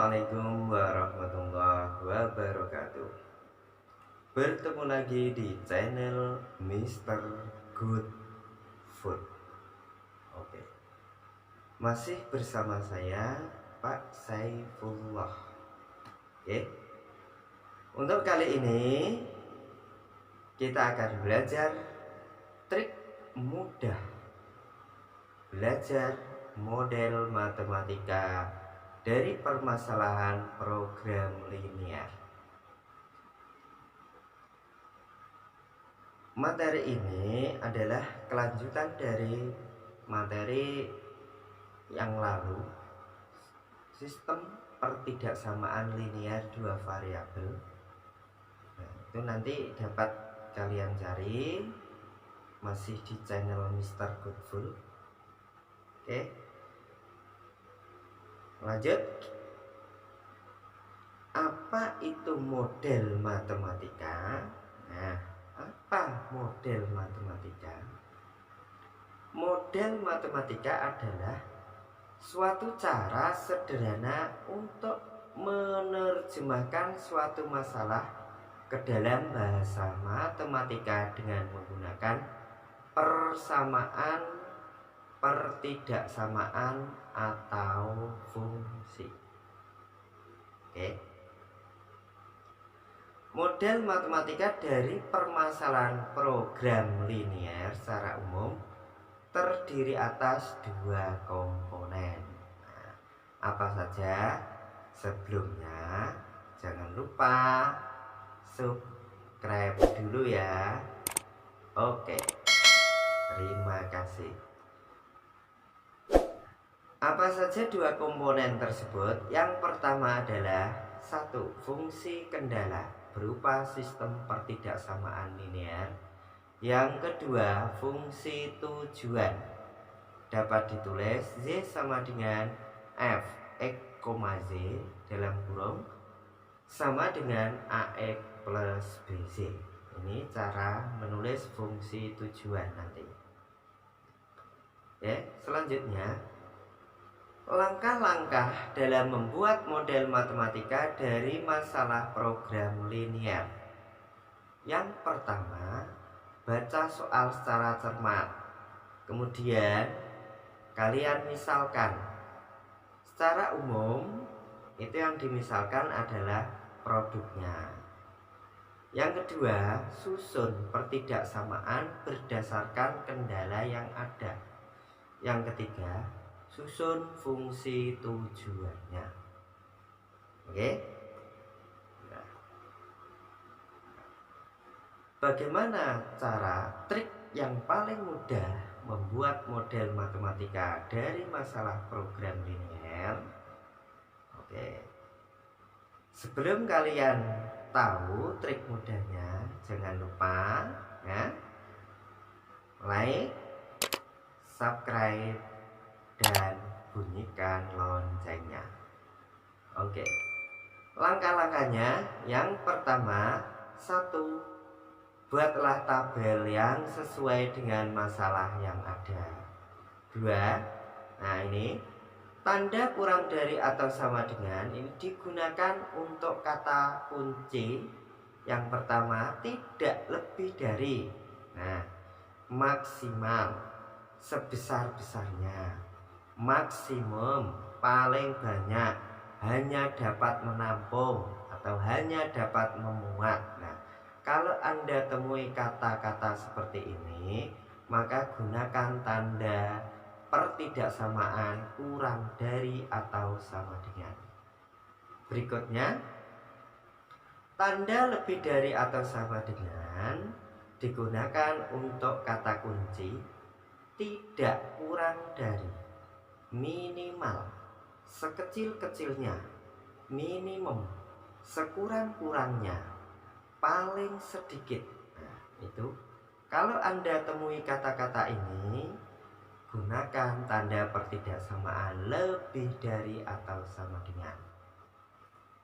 Assalamualaikum warahmatullahi wabarakatuh. Bertemu lagi di channel Mr. Good Food. Oke. Masih bersama saya Pak Saifullah. Oke. Untuk kali ini kita akan belajar trik mudah belajar model matematika dari permasalahan program linear. Materi ini adalah kelanjutan dari materi yang lalu, sistem pertidaksamaan linear dua variabel. Nah, itu nanti dapat kalian cari, masih di channel Mr. Goodful. Oke. Lanjut. Apa itu model matematika? Nah, apa model matematika? Model matematika adalah suatu cara sederhana untuk menerjemahkan suatu masalah ke dalam bahasa matematika dengan menggunakan persamaan, pertidaksamaan, atau fungsi. Oke. Model matematika dari permasalahan program linear secara umum terdiri atas dua komponen. Nah, apa saja? Sebelumnya jangan lupa subscribe dulu ya. Oke. Terima kasih. Apa saja dua komponen tersebut? Yang pertama adalah satu, fungsi kendala berupa sistem pertidaksamaan linear. Yang kedua, fungsi tujuan dapat ditulis Z sama dengan f x, z dalam kurung sama dengan ax plus bz. Ini cara menulis fungsi tujuan nanti. Ya, selanjutnya langkah-langkah dalam membuat model matematika dari masalah program linear. Yang pertama, baca soal secara cermat. Kemudian kalian misalkan. Secara umum itu yang dimisalkan adalah produknya. Yang kedua, susun pertidaksamaan berdasarkan kendala yang ada. Yang ketiga, susun fungsi tujuannya. Oke. Nah, bagaimana cara trik yang paling mudah membuat model matematika dari masalah program linear? Oke. Sebelum kalian tahu trik mudahnya, jangan lupa ya, like, subscribe, dan bunyikan loncengnya. Oke. Langkah-langkahnya, yang pertama, satu, buatlah tabel yang sesuai dengan masalah yang ada. Dua, nah ini tanda kurang dari atau sama dengan ini digunakan untuk kata kunci. Yang pertama, tidak lebih dari, nah, maksimal, sebesar-besarnya, maksimum, paling banyak, hanya dapat menampung atau hanya dapat memuat. Nah, kalau Anda temui kata-kata seperti ini, maka gunakan tanda pertidaksamaan kurang dari atau sama dengan. Berikutnya, tanda lebih dari atau sama dengan digunakan untuk kata kunci tidak kurang dari, minimal, sekecil-kecilnya, minimum, sekurang-kurangnya, paling sedikit. Nah, itu kalau Anda temui kata-kata ini, gunakan tanda pertidaksamaan lebih dari atau sama dengan.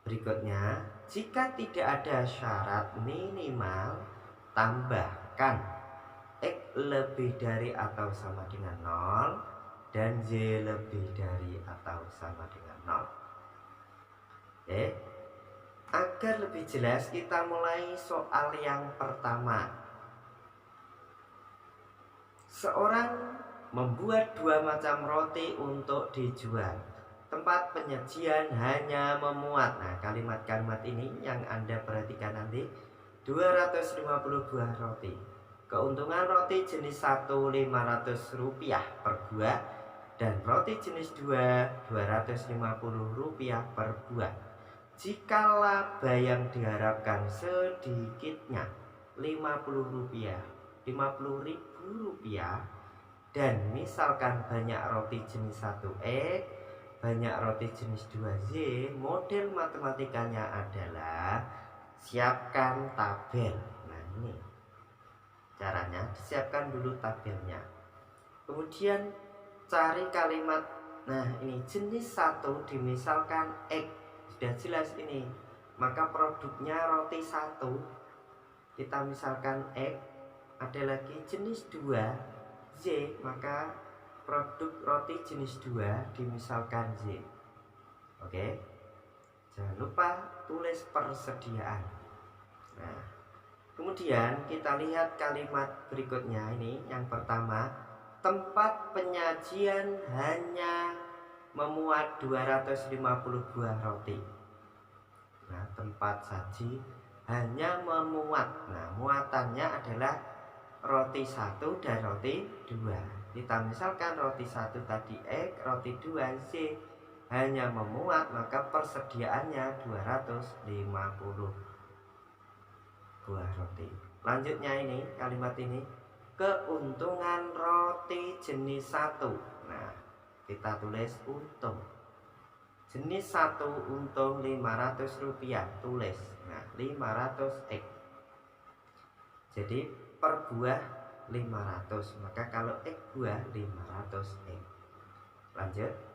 Berikutnya, jika tidak ada syarat minimal, tambahkan X lebih dari atau sama dengan 0 dan Y lebih dari atau sama dengan 0. Oke. Agar lebih jelas, kita mulai soal yang pertama. Seorang membuat 2 macam roti untuk dijual. Tempat penyajian hanya memuat. Nah, kalimat-kalimat ini yang Anda perhatikan nanti. 250 buah roti. Keuntungan roti jenis 1 Rp500 per buah, dan roti jenis 2 Rp250 per buah. Jika laba yang diharapkan sedikitnya Rp50.000, Rp50.000, dan misalkan banyak roti jenis 1X, banyak roti jenis 2Z, model matematikanya adalah siapkan tabel. Nah, ini caranya, disiapkan dulu tabelnya. Kemudian cari kalimat. Nah, ini jenis 1 dimisalkan X. Sudah jelas ini. Maka produknya roti 1 kita misalkan X. Ada lagi jenis 2 Z, maka produk roti jenis 2 dimisalkan Z. Oke. Jangan lupa tulis persediaan. Nah, kemudian kita lihat kalimat berikutnya ini. Yang pertama, tempat penyajian hanya memuat 250 buah roti. Nah, tempat saji hanya memuat. Nah, muatannya adalah roti 1 dan roti 2. Kita misalkan roti 1 tadi X, roti 2 Z. Hanya memuat, maka persediaannya 250 buah roti. Lanjutnya ini, kalimat ini, keuntungan roti jenis 1. Nah, kita tulis untung. Jenis 1 untung Rp500, tulis. Nah, 500X. Jadi per buah 500, maka kalau X buah 500X. Lanjut.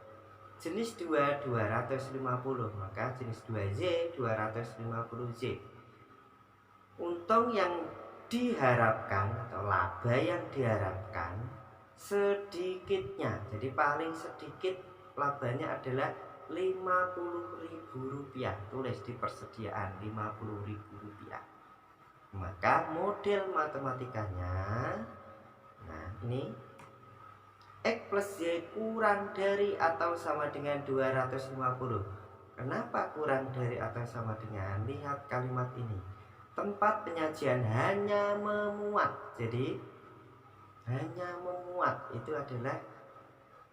Jenis 2 250, maka jenis 2Z 250Z. Untung yang diharapkan atau laba yang diharapkan sedikitnya, jadi paling sedikit labanya adalah Rp50.000. Tulis di persediaan Rp50.000. Maka model matematikanya, nah ini, X plus Y kurang dari atau sama dengan 250. Kenapa kurang dari atau sama dengan? Lihat kalimat ini. Tempat penyajian hanya memuat. Jadi hanya memuat itu adalah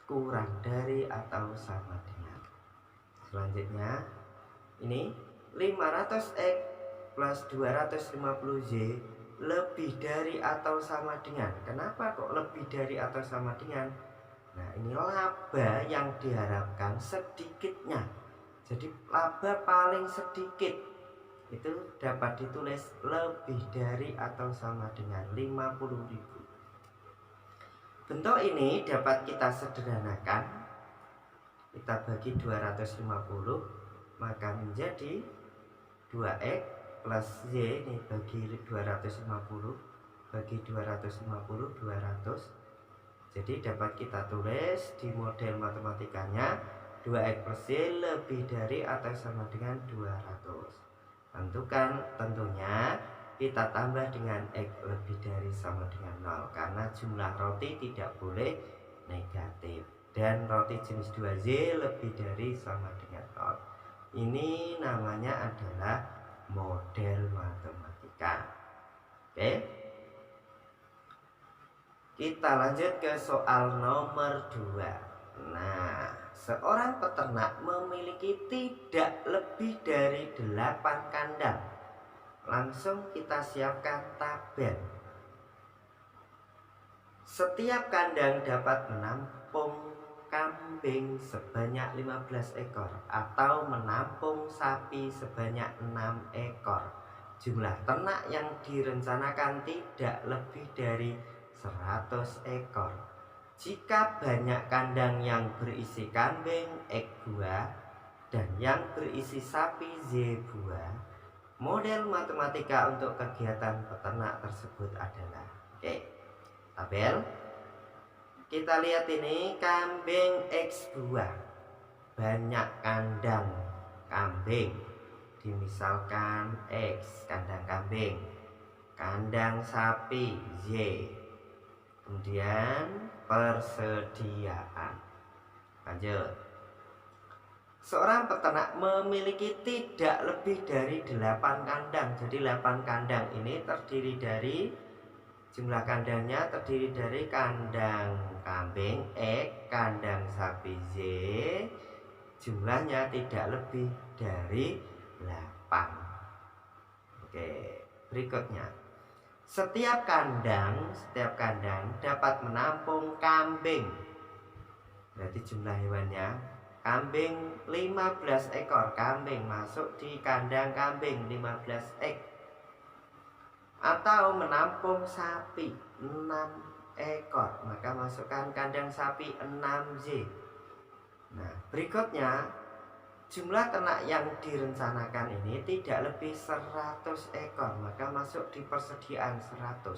kurang dari atau sama dengan. Selanjutnya ini 500X plus 250Z lebih dari atau sama dengan. Kenapa kok lebih dari atau sama dengan? Nah, ini laba yang diharapkan sedikitnya. Jadi laba paling sedikit itu dapat ditulis lebih dari atau sama dengan 50.000. Bentuk ini dapat kita sederhanakan. Kita bagi 250, maka menjadi 2X plus Y, ini bagi 250, bagi 250, 200. Jadi dapat kita tulis di model matematikanya 2X plus Y lebih dari atau sama dengan 200. Tentunya kita tambah dengan X lebih dari sama dengan 0, karena jumlah roti tidak boleh negatif. Dan roti jenis 2Z lebih dari sama dengan 0. Ini namanya adalah model matematika. Oke. Kita lanjut ke soal nomor 2. Nah, seorang peternak memiliki tidak lebih dari 8 kandang. Langsung kita siapkan tabel. Setiap kandang dapat menampung kambing sebanyak 15 ekor atau menampung sapi sebanyak 6 ekor. Jumlah ternak yang direncanakan tidak lebih dari 100 ekor. Jika banyak kandang yang berisi kambing X buah dan yang berisi sapi Z buah, model matematika untuk kegiatan peternak tersebut adalah. Oke, tabel. Kita lihat ini, kambing X buah, banyak kandang kambing dimisalkan X, kandang kambing. Kandang sapi Y. Kemudian persediaan. Lanjut. Seorang peternak memiliki tidak lebih dari 8 kandang. Jadi 8 kandang ini terdiri dari, jumlah kandangnya terdiri dari kandang kambing X, kandang sapi Z. Jumlahnya tidak lebih dari 8. Oke, berikutnya. Setiap kandang dapat menampung kambing. Berarti jumlah hewannya, kambing 15 ekor kambing masuk di kandang kambing 15 ek. Atau menampung sapi 6 ekor, maka masukkan kandang sapi 6Z. Nah, berikutnya, jumlah ternak yang direncanakan ini tidak lebih 100 ekor, maka masuk di persediaan 100.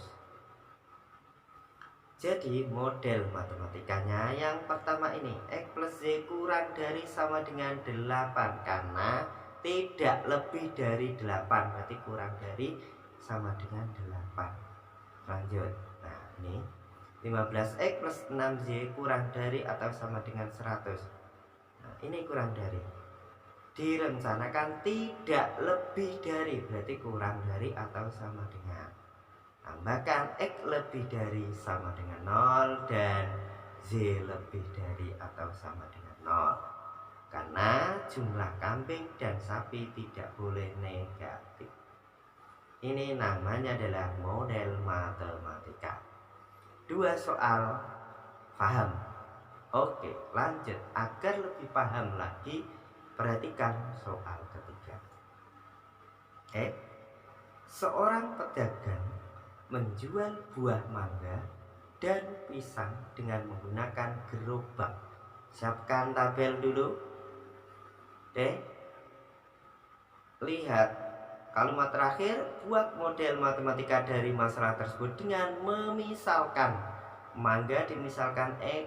Jadi model matematikanya yang pertama ini, X plus Y kurang dari sama dengan 8, karena tidak lebih dari 8, berarti kurang dari sama dengan 8. Lanjut. Nah, ini 15X plus 6Y kurang dari atau sama dengan 100. Nah, ini kurang dari. Direncanakan tidak lebih dari, berarti kurang dari atau sama dengan. Tambahkan X lebih dari sama dengan 0 dan Z lebih dari atau sama dengan 0. Karena jumlah kambing dan sapi tidak boleh negatif. Ini namanya adalah model matematika. 2 soal paham. Oke, lanjut. Agar lebih paham lagi, perhatikan soal ketiga. Seorang pedagang menjual buah mangga dan pisang dengan menggunakan gerobak. Siapkan tabel dulu. Lihat kalimat terakhir, buat model matematika dari masalah tersebut dengan memisalkan mangga dimisalkan X,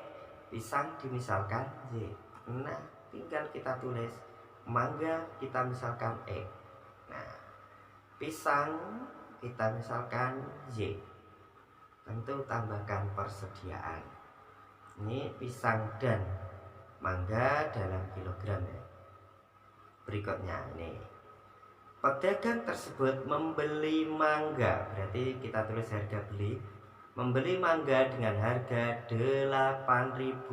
pisang dimisalkan Y. Nah, tinggal kita tulis mangga kita misalkan X. Nah, pisang kita misalkan Y. Tentu tambahkan persediaan. Ini pisang dan mangga dalam kilogram ya. Berikutnya ini, pedagang tersebut membeli mangga, berarti kita tulis harga beli. Membeli mangga dengan harga Rp8.000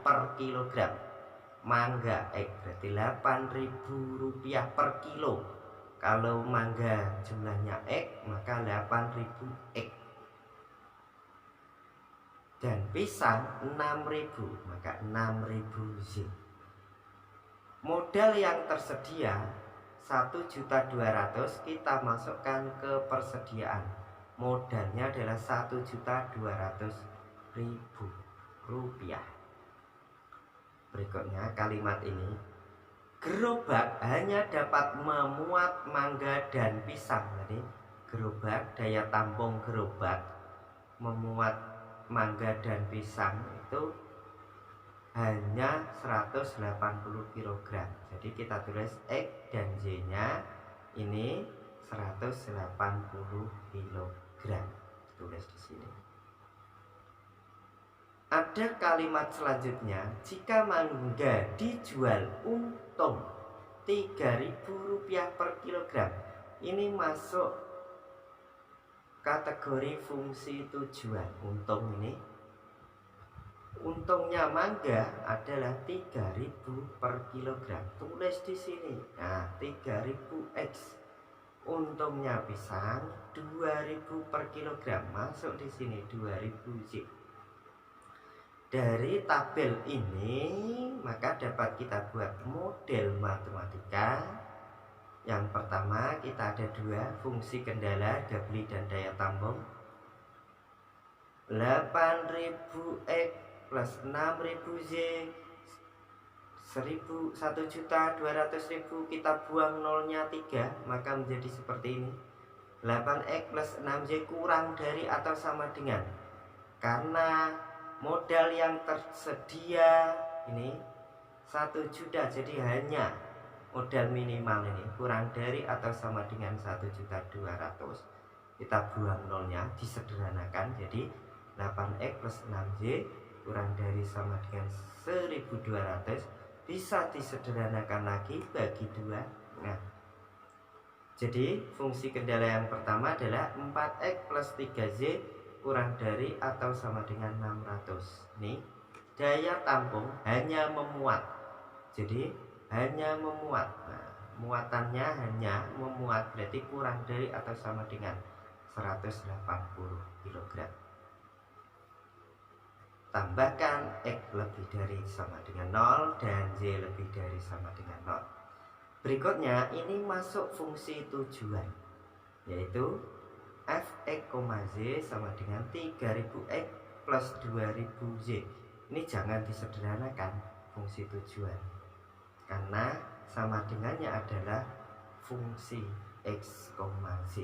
per kilogram. Mangga X berarti Rp8.000 per kilo. Kalau mangga jumlahnya X, maka 8.000 X. Dan pisang 6.000, maka 6.000 Z. Modal yang tersedia 1.200.000 kita masukkan ke persediaan. Modalnya adalah Rp1.200.000. Berikutnya kalimat ini, gerobak hanya dapat memuat mangga dan pisang. Jadi gerobak, daya tampung gerobak memuat mangga dan pisang itu hanya 180 kg. Jadi kita tulis X dan Y nya ini 180 kg. Tulis di sini. Ada kalimat selanjutnya, jika mangga dijual untung Rp3.000 per kilogram. Ini masuk kategori fungsi tujuan. Untung ini, untungnya mangga adalah 3.000 per kilogram. Tulis di sini. Nah, 3.000 X. Untungnya pisang 2.000 per kilogram. Masuk di sini 2.000 Z. Dari tabel ini maka dapat kita buat model matematika. Yang pertama, kita ada 2 fungsi kendala, harga beli dan daya tampung. 8.000X plus 6.000 Z, 1.200.000 kita buang nolnya 3, maka menjadi seperti ini. 8X plus 6Z kurang dari atau sama dengan, karena modal yang tersedia ini 1 juta, jadi hanya modal minimal ini kurang dari atau sama dengan 1.200.000, kita buang nolnya, disederhanakan jadi 8x plus 6y kurang dari sama dengan 1.200, bisa disederhanakan lagi bagi 2. Nah, jadi fungsi kendala yang pertama adalah 4x plus 3z kurang dari atau sama dengan 600. Nih, daya tampung hanya memuat, jadi hanya memuat. Nah, muatannya hanya memuat berarti kurang dari atau sama dengan 180 kg. Tambahkan X lebih dari sama dengan 0 dan Y lebih dari sama dengan 0. Berikutnya ini masuk fungsi tujuan, yaitu fx, z sama dengan 3000x plus 2000z. Ini jangan disederhanakan fungsi tujuan, karena sama dengannya adalah fungsi x, z.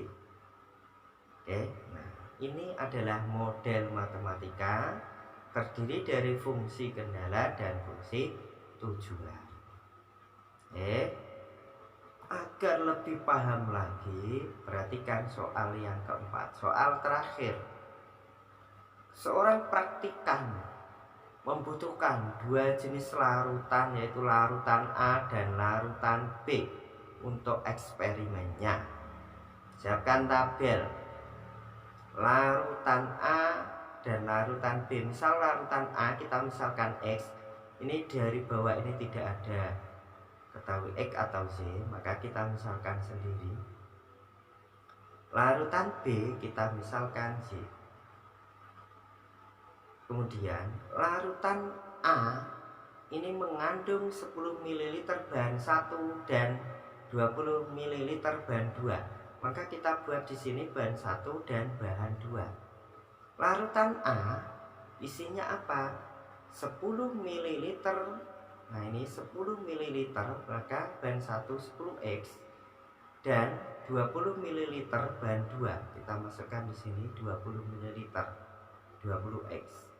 Oke, nah ini adalah model matematika terdiri dari fungsi kendala dan fungsi tujuan. Agar lebih paham lagi, perhatikan soal yang keempat, soal terakhir. Seorang praktikan membutuhkan dua jenis larutan, yaitu larutan A dan larutan B untuk eksperimennya. Siapkan tabel larutan A dan larutan B. Misal larutan A kita misalkan X, ini dari bawah ini tidak ada ketahui X atau Z, maka kita misalkan sendiri. Larutan B kita misalkan Z. Kemudian larutan A ini mengandung 10 ml bahan 1 dan 20 ml bahan 2. Maka kita buat di sini bahan 1 dan bahan 2. Larutan A isinya apa? 10 ml. Nah, ini 10 ml, maka bahan 1 10x dan 20 ml bahan 2. Kita masukkan di sini 20 ml 20x.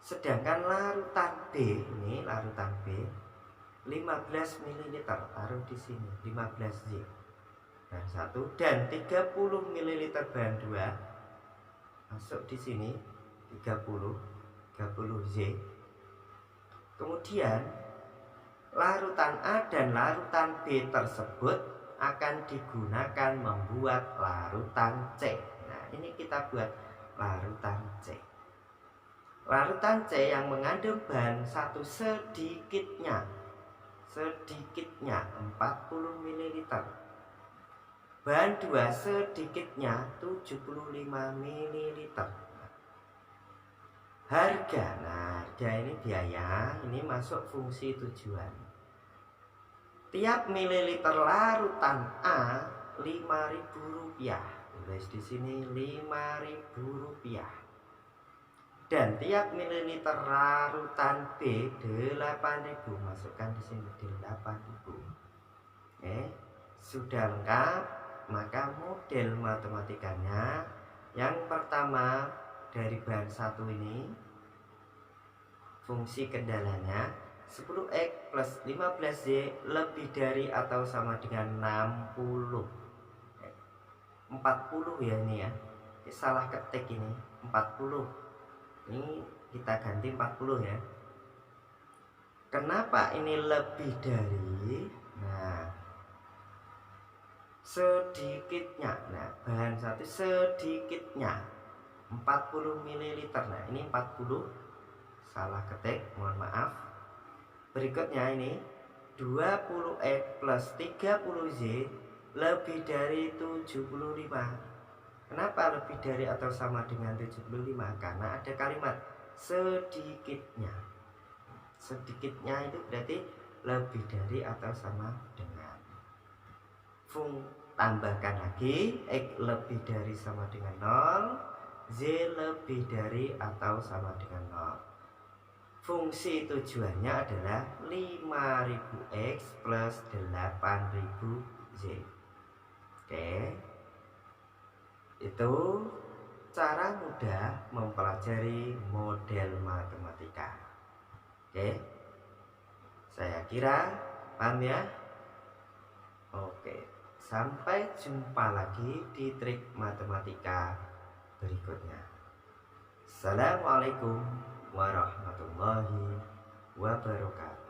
Sedangkan larutan B, ini larutan B 15 ml, taruh di sini 15Z bahan 1 dan 30 ml bahan 2. Masuk di sini 30Z. Kemudian larutan A dan larutan B tersebut akan digunakan membuat larutan C. Nah, ini kita buat larutan C. Larutan C yang mengandung bahan 1 sedikitnya 40 ml. Bahan 2 sedikitnya 75 ml. Harga, nah harga ini biaya, ini masuk fungsi tujuan. Tiap mililiter larutan A Rp5.000, tulis di sini Rp5.000. Dan tiap mililiter larutan B 8.000, masukkan di sini 8.000. Sudah lengkap, maka model matematikanya yang pertama dari bahan 1 ini, fungsi kendalanya 10x plus 15y lebih dari atau sama dengan 60. 40 ya ini ya. Salah ketik ini, 40. Ini kita ganti 40 ya. Kenapa ini lebih dari? Nah, sedikitnya. Nah, bahan 1 sedikitnya 40 ml. Nah, ini 40. Salah ketik, mohon maaf. Berikutnya ini 20x plus 30z lebih dari 75. Kenapa lebih dari atau sama dengan 75? Karena ada kalimat sedikitnya. Sedikitnya itu berarti lebih dari atau sama dengan. Tambahkan lagi X lebih dari sama dengan 0, Z lebih dari atau sama dengan 0. Fungsi tujuannya adalah 5000X plus 8000Z. Oke, itu cara mudah mempelajari model matematika. Oke, saya kira Paham ya? Oke, sampai jumpa lagi di trik matematika berikutnya. Assalamualaikum warahmatullahi wabarakatuh.